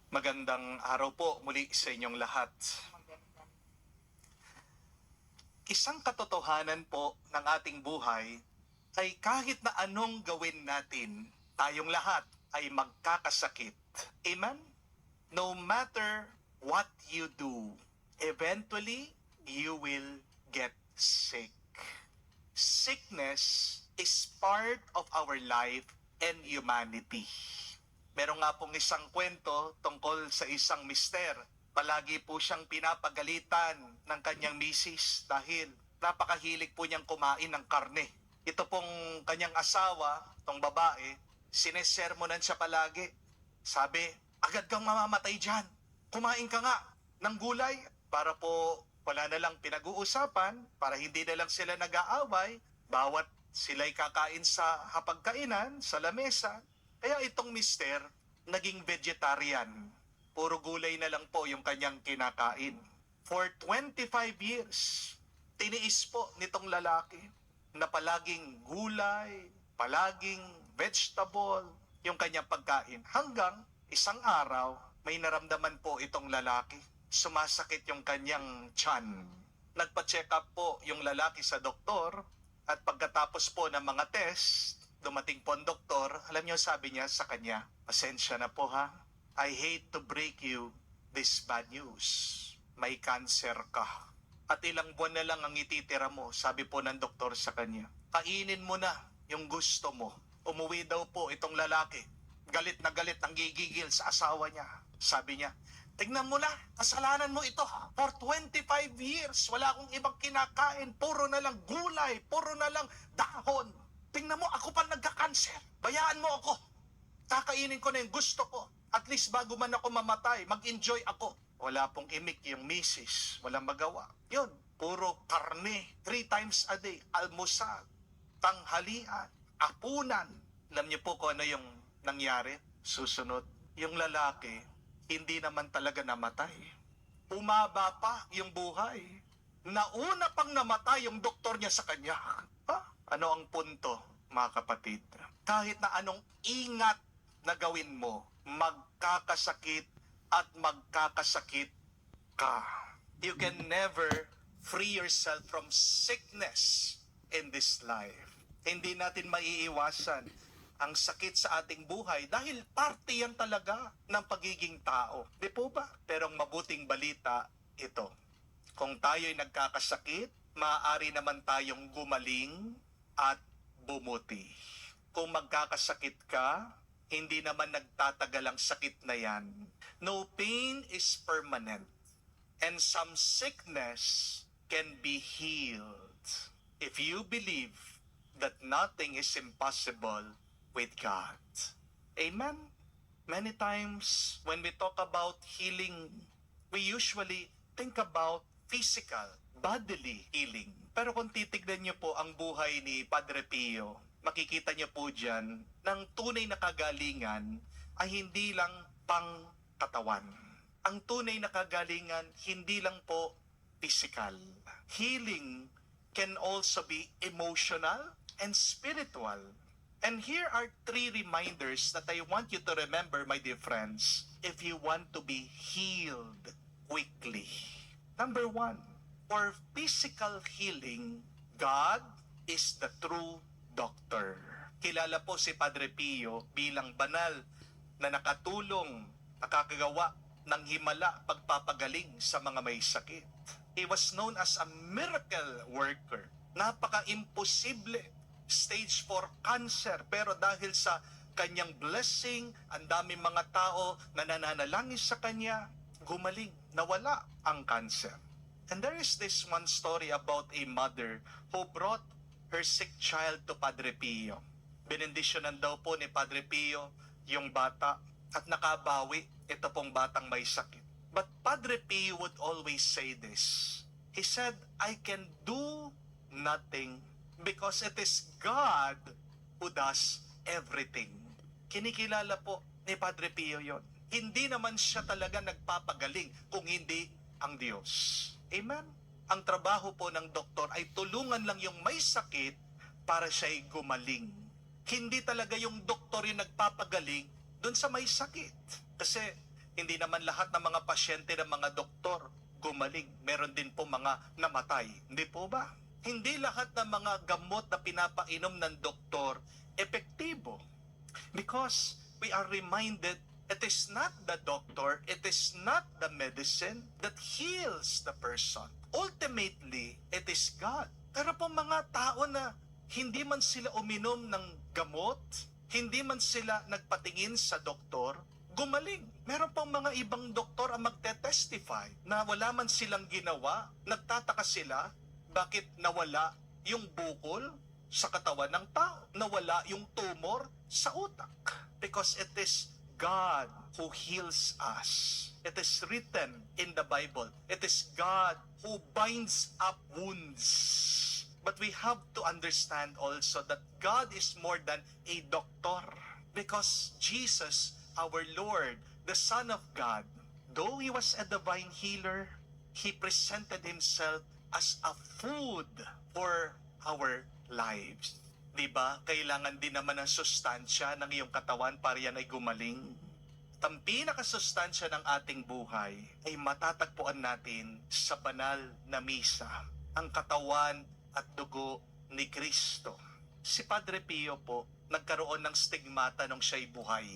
Magandang araw po muli sa inyong lahat. Isang katotohanan po ng ating buhay ay kahit na anong gawin natin, tayong lahat ay magkakasakit. Amen? No matter what you do, eventually you will get sick. Sickness is part of our life and humanity. Meron nga pong isang kwento tungkol sa isang mister. Palagi po siyang pinapagalitan ng kanyang misis dahil napakahilig po niyang kumain ng karne. Ito pong kanyang asawa, tong babae, sinesermonan siya palagi. Sabi, agad kang mamamatay dyan. Kumain ka nga ng gulay para po wala na lang pinag-uusapan, para hindi na lang sila nag-aaway, bawat sila'y kakain sa hapagkainan, sa lamesa. Kaya itong mister, naging vegetarian. Puro gulay na lang po yung kanyang kinakain. For 25 years, tiniis po nitong lalaki na palaging gulay, palaging vegetable, yung kanyang pagkain. Hanggang isang araw, may naramdaman po itong lalaki. Sumasakit yung kanyang tiyan. Nagpa-check up po yung lalaki sa doktor at pagkatapos po ng mga test, dumating po ang doktor, alam niyo sabi niya sa kanya, pasensya na po ha, I hate to break you this bad news. May cancer ka. At ilang buwan na lang ang ititira mo, sabi po ng doktor sa kanya. Kainin mo na yung gusto mo. Umuwi daw po itong lalaki. Galit na galit ang gigigil sa asawa niya. Sabi niya, tingnan mo na, kasalanan mo ito. For 25 years, wala akong ibang kinakain. Puro na lang gulay, puro na lang dahon. Tingnan mo, ako pa nagka-cancer. Bayaan mo ako. Kakainin ko na yung gusto ko. At least bago man ako mamatay, mag-enjoy ako. Wala pong imik yung misis. Walang magawa. Yun, puro karne. 3 times a day. Almusal, tanghalian, apunan. Alam niyo po kung ano yung nangyari? Susunod, yung lalaki, hindi naman talaga namatay. Umaba pa yung buhay. Nauna pang namatay yung doktor niya sa kanya. Ano ang punto, mga kapatid? Kahit na anong ingat na gawin mo, magkakasakit at magkakasakit ka. You can never free yourself from sickness in this life. Hindi natin maiiwasan ang sakit sa ating buhay dahil parte yan talaga ng pagiging tao. Di po ba? Pero ang mabuting balita, ito. Kung tayo'y nagkakasakit, maaari naman tayong gumaling at bumuti. Kung magkakasakit ka, hindi naman nagtatagal ang sakit na yan. No pain is permanent, and some sickness can be healed if you believe that nothing is impossible with God. Amen? Many times when we talk about healing, we usually think about physical, bodily healing. Pero kung titignan niyo po ang buhay ni Padre Pio, makikita niyo po dyan ng tunay na kagalingan ay hindi lang pang katawan. Ang tunay na kagalingan hindi lang po physical. Healing can also be emotional and spiritual. And here are 3 reminders that I want you to remember, my dear friends, if you want to be healed quickly. Number 1, for physical healing, God is the true doctor. Kilala po si Padre Pio bilang banal na nakatulong, nakakagawa ng himala pagpapagaling sa mga may sakit. He was known as a miracle worker. Napaka-imposible, stage 4 cancer, pero dahil sa kanyang blessing, ang daming mga tao na nananalangin sa kanya, gumaling, nawala ang cancer. And there is this one story about a mother who brought her sick child to Padre Pio. Benendisyonan daw po ni Padre Pio yung bata at nakabawi ito pong batang may sakit. But Padre Pio would always say this. He said, I can do nothing because it is God who does everything. Kinikilala po ni Padre Pio yon. Hindi naman siya talaga nagpapagaling kung hindi ang Diyos. Amen? Ang trabaho po ng doktor ay tulungan lang yung may sakit para siya'y gumaling. Hindi talaga yung doktor yung nagpapagaling dun sa may sakit. Kasi Hindi naman lahat ng mga pasyente ng mga doktor gumaling. Meron din po mga namatay. Hindi po ba? Hindi lahat ng mga gamot na pinapainom ng doktor epektibo. Because we are reminded it is not the doctor, it is not the medicine that heals the person. Ultimately, it is God. Pero po mga tao na hindi man sila uminom ng gamot, hindi man sila nagpatingin sa doktor, gumaling. Meron pang mga ibang doktor ang magte-testify na wala man silang ginawa, nagtataka sila bakit nawala yung bukol sa katawan ng tao, nawala yung tumor sa utak. Because it is God who heals us. It is written in the Bible. It is God who binds up wounds. But we have to understand also that God is more than a doctor. Because Jesus, our Lord, the Son of God, though He was a divine healer, He presented Himself as a food for our lives. Diba? Kailangan din naman ng sustansya ng iyong katawan para yan ay gumaling. Ang pinakasustansya ng ating buhay ay matatagpuan natin sa banal na misa, ang katawan at dugo ni Kristo. Si Padre Pio po, nagkaroon ng stigmata nung siya'y buhay.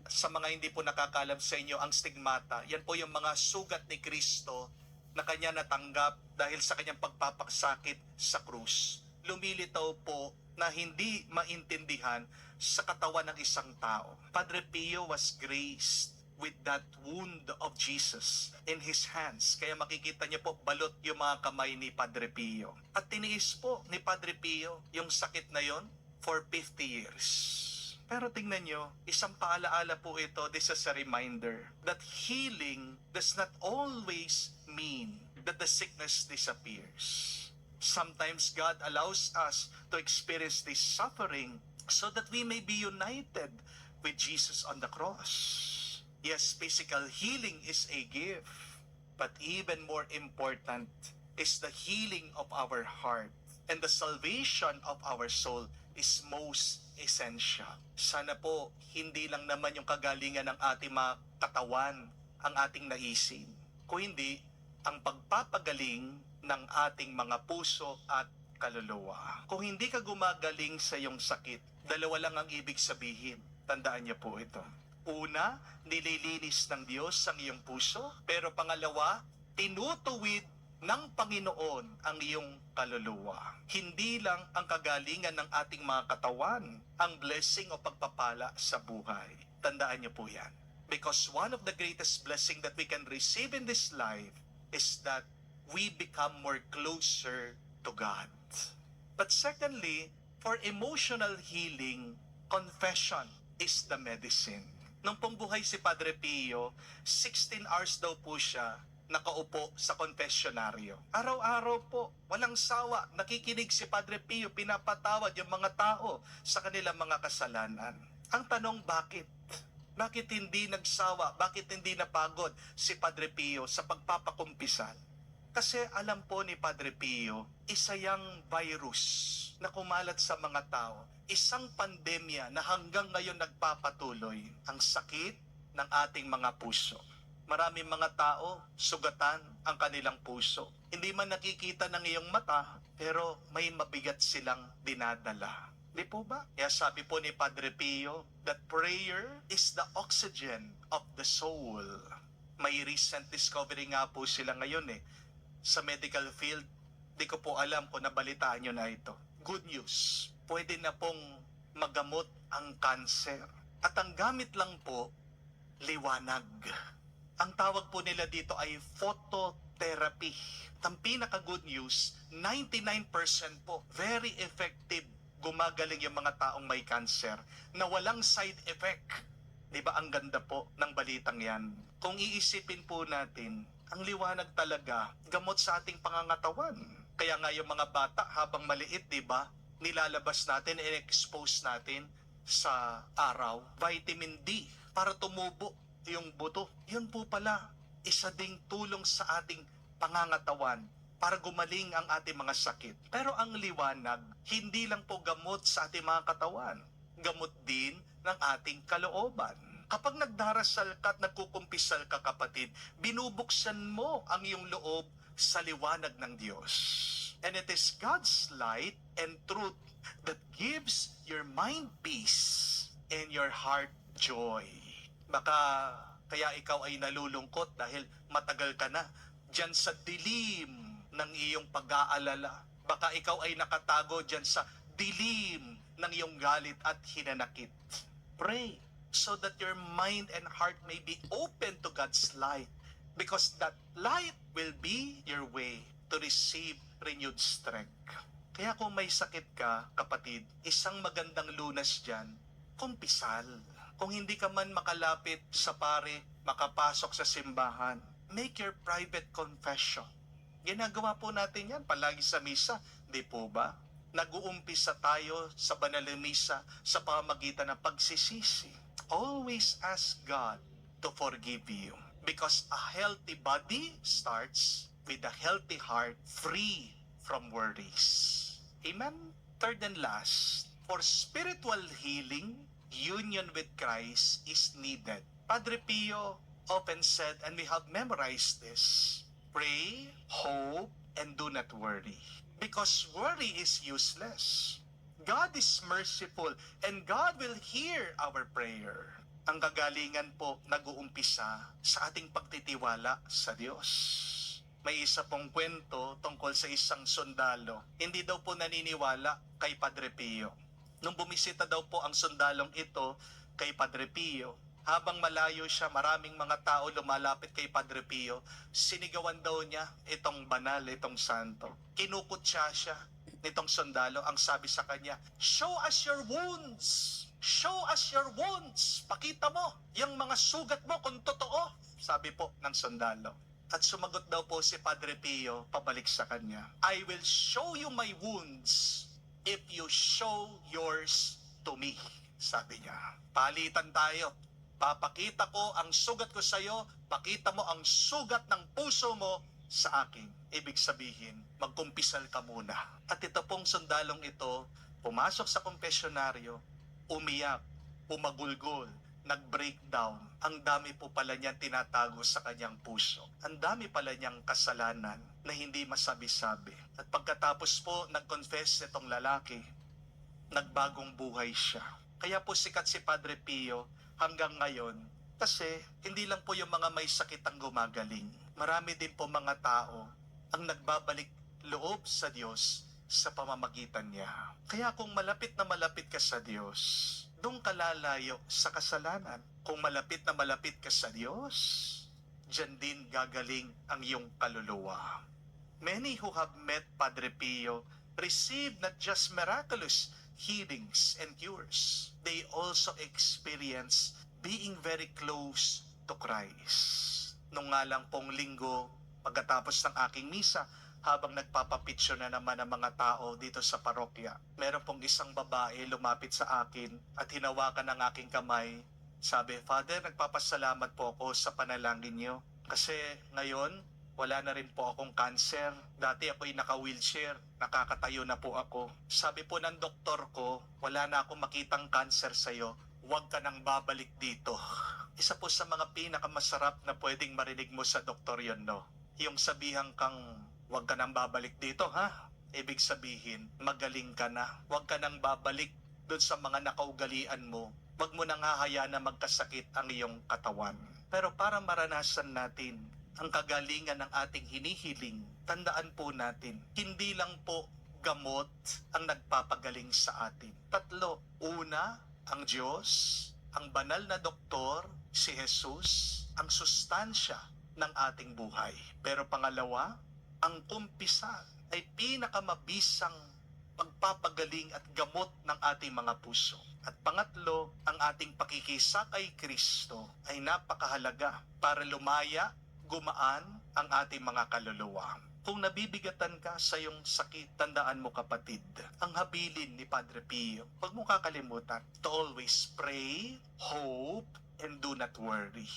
Sa mga hindi po nakakalam sa inyo, ang stigmata, yan po yung mga sugat ni Kristo na kanya natanggap dahil sa kanyang pagpapaksakit sa krus. Lumilitaw po na hindi maintindihan sa katawan ng isang tao. Padre Pio was graced with that wound of Jesus in his hands. Kaya makikita niyo po, balot yung mga kamay ni Padre Pio. At tiniis po ni Padre Pio yung sakit na yon for 50 years. Pero tingnan nyo, isang paalaala po ito, this is a reminder that healing does not always mean that the sickness disappears. Sometimes God allows us to experience this suffering so that we may be united with Jesus on the cross. Yes, physical healing is a gift, but even more important is the healing of our heart, and the salvation of our soul is most essential. Sana po, hindi lang naman yung kagalingan ng ating mga katawan ang ating naisin, kung hindi ang pagpapagaling ng ating mga puso at kaluluwa. Kung hindi ka gumagaling sa iyong sakit, dalawa lang ang ibig sabihin. Tandaan niyo po ito. Una, nililinis ng Diyos ang iyong puso. Pero pangalawa, tinutuwid ng Panginoon ang iyong kaluluwa. Hindi lang ang kagalingan ng ating mga katawan ang blessing o pagpapala sa buhay. Tandaan niyo po yan. Because one of the greatest blessing that we can receive in this life is that we become more closer to God. But secondly, for emotional healing, confession is the medicine. Nung pong buhay si Padre Pio, 16 hours daw po siya nakaupo sa konfesyonaryo. Araw-araw po, walang sawa, nakikinig si Padre Pio, pinapatawad yung mga tao sa kanilang mga kasalanan. Ang tanong, bakit? Bakit hindi nagsawa? Bakit hindi napagod si Padre Pio sa pagpapakumpisal? Kasi alam po ni Padre Pio, isa yang virus na kumalat sa mga tao, isang pandemya na hanggang ngayon nagpapatuloy, ang sakit ng ating mga puso. Maraming mga tao, sugatan ang kanilang puso. Hindi man nakikita ng iyong mata, pero may mabigat silang dinadala. Di po ba? Kaya sabi po ni Padre Pio, that prayer is the oxygen of the soul. May recent discovery nga po sila ngayon sa medical field. Di ko po alam kung nabalitaan nyo na ito. Good news, pwede na pong magamot ang cancer. At ang gamit lang po, liwanag. Ang tawag po nila dito ay phototherapy. Ang pinaka-good news, 99% po, very effective. Gumagaling yung mga taong may cancer na walang side effect. Di ba ang ganda po ng balitang yan? Kung iisipin po natin, ang liwanag talaga, gamot sa ating pangangatawan. Kaya nga yung mga bata habang maliit, di ba, nilalabas natin, i-expose natin sa araw, vitamin D, para tumubo yung buto. Yun po pala, isa ding tulong sa ating pangangatawan para gumaling ang ating mga sakit. Pero ang liwanag, hindi lang po gamot sa ating mga katawan, gamot din ng ating kalooban. Kapag nagdarasal ka at nagkukumpisal ka, kapatid, binubuksan mo ang iyong loob sa liwanag ng Diyos. And it is God's light and truth that gives your mind peace and your heart joy. Baka kaya ikaw ay nalulungkot dahil matagal ka na diyan sa dilim ng iyong pag-aalala. Baka ikaw ay nakatago diyan sa dilim ng iyong galit at hinanakit. Pray so that your mind and heart may be open to God's light, because that light will be your way to receive renewed strength. Kaya kung may sakit ka, kapatid, isang magandang lunas dyan, kumpisal. Kung hindi ka man makalapit sa pare, makapasok sa simbahan, make your private confession. Ginagawa po natin yan palagi sa misa, di po ba? Nag-uumpisa tayo sa banal na misa sa pamamagitan ng pagsisisi. Always ask God to forgive you, because a healthy body starts with a healthy heart, free from worries. Amen? Third and last, for spiritual healing, union with Christ is needed. Padre Pio often said, and we have memorized this, pray, hope, and do not worry. Because worry is useless. God is merciful and God will hear our prayer. Ang kagalingan po nag-uumpisa sa ating pagtitiwala sa Diyos. May isa pong kwento tungkol sa isang sundalo. Hindi daw po naniniwala kay Padre Pio. Nung bumisita daw po ang sundalong ito kay Padre Pio, habang malayo siya, maraming mga tao lumalapit kay Padre Pio, sinigawan daw niya itong banal, itong santo. Kinukutya siya nitong sundalo. Ang sabi sa kanya, show us your wounds! Show us your wounds! Pakita mo yung mga sugat mo kung totoo, sabi po ng sundalo. At sumagot daw po si Padre Pio pabalik sa kanya, I will show you my wounds if you show yours to me, sabi niya. Palitan tayo. Papakita ko ang sugat ko sa iyo, pakita mo ang sugat ng puso mo sa akin. Ibig sabihin, magkumpisal ka muna. At ito pong sundalong ito, pumasok sa kompesyonaryo, umiyak, umagulgol, nag-breakdown. Ang dami po pala niyang tinatago sa kanyang puso. Ang dami pala niyang kasalanan na hindi masabi-sabi. At pagkatapos po nag-confess itong lalaki, nagbagong buhay siya. Kaya po sikat si Padre Pio hanggang ngayon, kasi hindi lang po yung mga may sakit ang gumagaling. Marami din po mga tao ang nagbabalik loob sa Diyos sa pamamagitan niya. Kaya kung malapit na malapit ka sa Diyos, doon ka lalayo sa kasalanan. Kung malapit na malapit ka sa Diyos, diyan din gagaling ang iyong kaluluwa. Many who have met Padre Pio receive not just miraculous healings and cures, they also experience being very close to Christ. Nung nga lang pong linggo, pagkatapos ng aking misa, habang nagpapapicture na naman ang mga tao dito sa parokya, meron pong isang babae lumapit sa akin at hinawakan ang aking kamay. Sabi, Father, nagpapasalamat po ako sa panalangin niyo. Kasi ngayon, wala na rin po akong cancer. Dati ako'y naka-wheelchair. Nakakatayo na po ako. Sabi po ng doktor ko, wala na akong makitang cancer sa'yo. Huwag ka nang babalik dito. Isa po sa mga pinakamasarap na pwedeng marinig mo sa doktor yon, no? Yung sabihan kang, huwag ka nang babalik dito, ha? Ibig sabihin, magaling ka na. Huwag ka nang babalik doon sa mga nakaugalian mo. Huwag mo nang hahayaan na magkasakit ang iyong katawan. Pero para maranasan natin ang kagalingan ng ating hinihiling, tandaan po natin, hindi lang po gamot ang nagpapagaling sa atin. Tatlo, una, ang Diyos, ang banal na doktor, si Jesus, ang sustansya ng ating buhay. Pero pangalawa, ang kumpisal ay pinakamabisang pagpapagaling at gamot ng ating mga puso. At pangatlo, ang ating pakikisakay Kristo ay napakahalaga para lumaya, gumaan ang ating mga kaluluwa. Kung nabibigatan ka sa iyong sakit, tandaan mo kapatid, ang habilin ni Padre Pio, huwag mo kakalimutan to always pray, hope, and do not worry.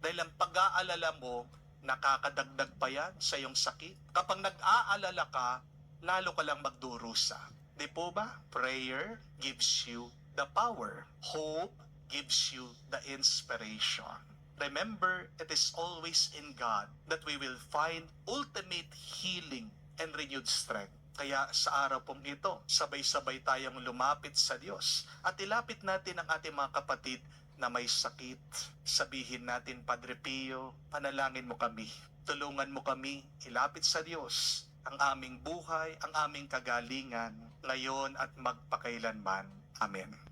Dahil ang pag-aalala mo, nakakadagdag pa yan sa iyong sakit. Kapag nag-aalala ka, lalo ka lang magdurusa. Di po ba? Prayer gives you the power. Hope gives you the inspiration. Remember, it is always in God that we will find ultimate healing and renewed strength. Kaya sa araw pong ito, sabay-sabay tayong lumapit sa Diyos at ilapit natin ang ating mga kapatid na may sakit. Sabihin natin, Padre Pio, panalangin mo kami. Tulungan mo kami ilapit sa Diyos ang aming buhay, ang aming kagalingan, ngayon at magpakailanman. Amen.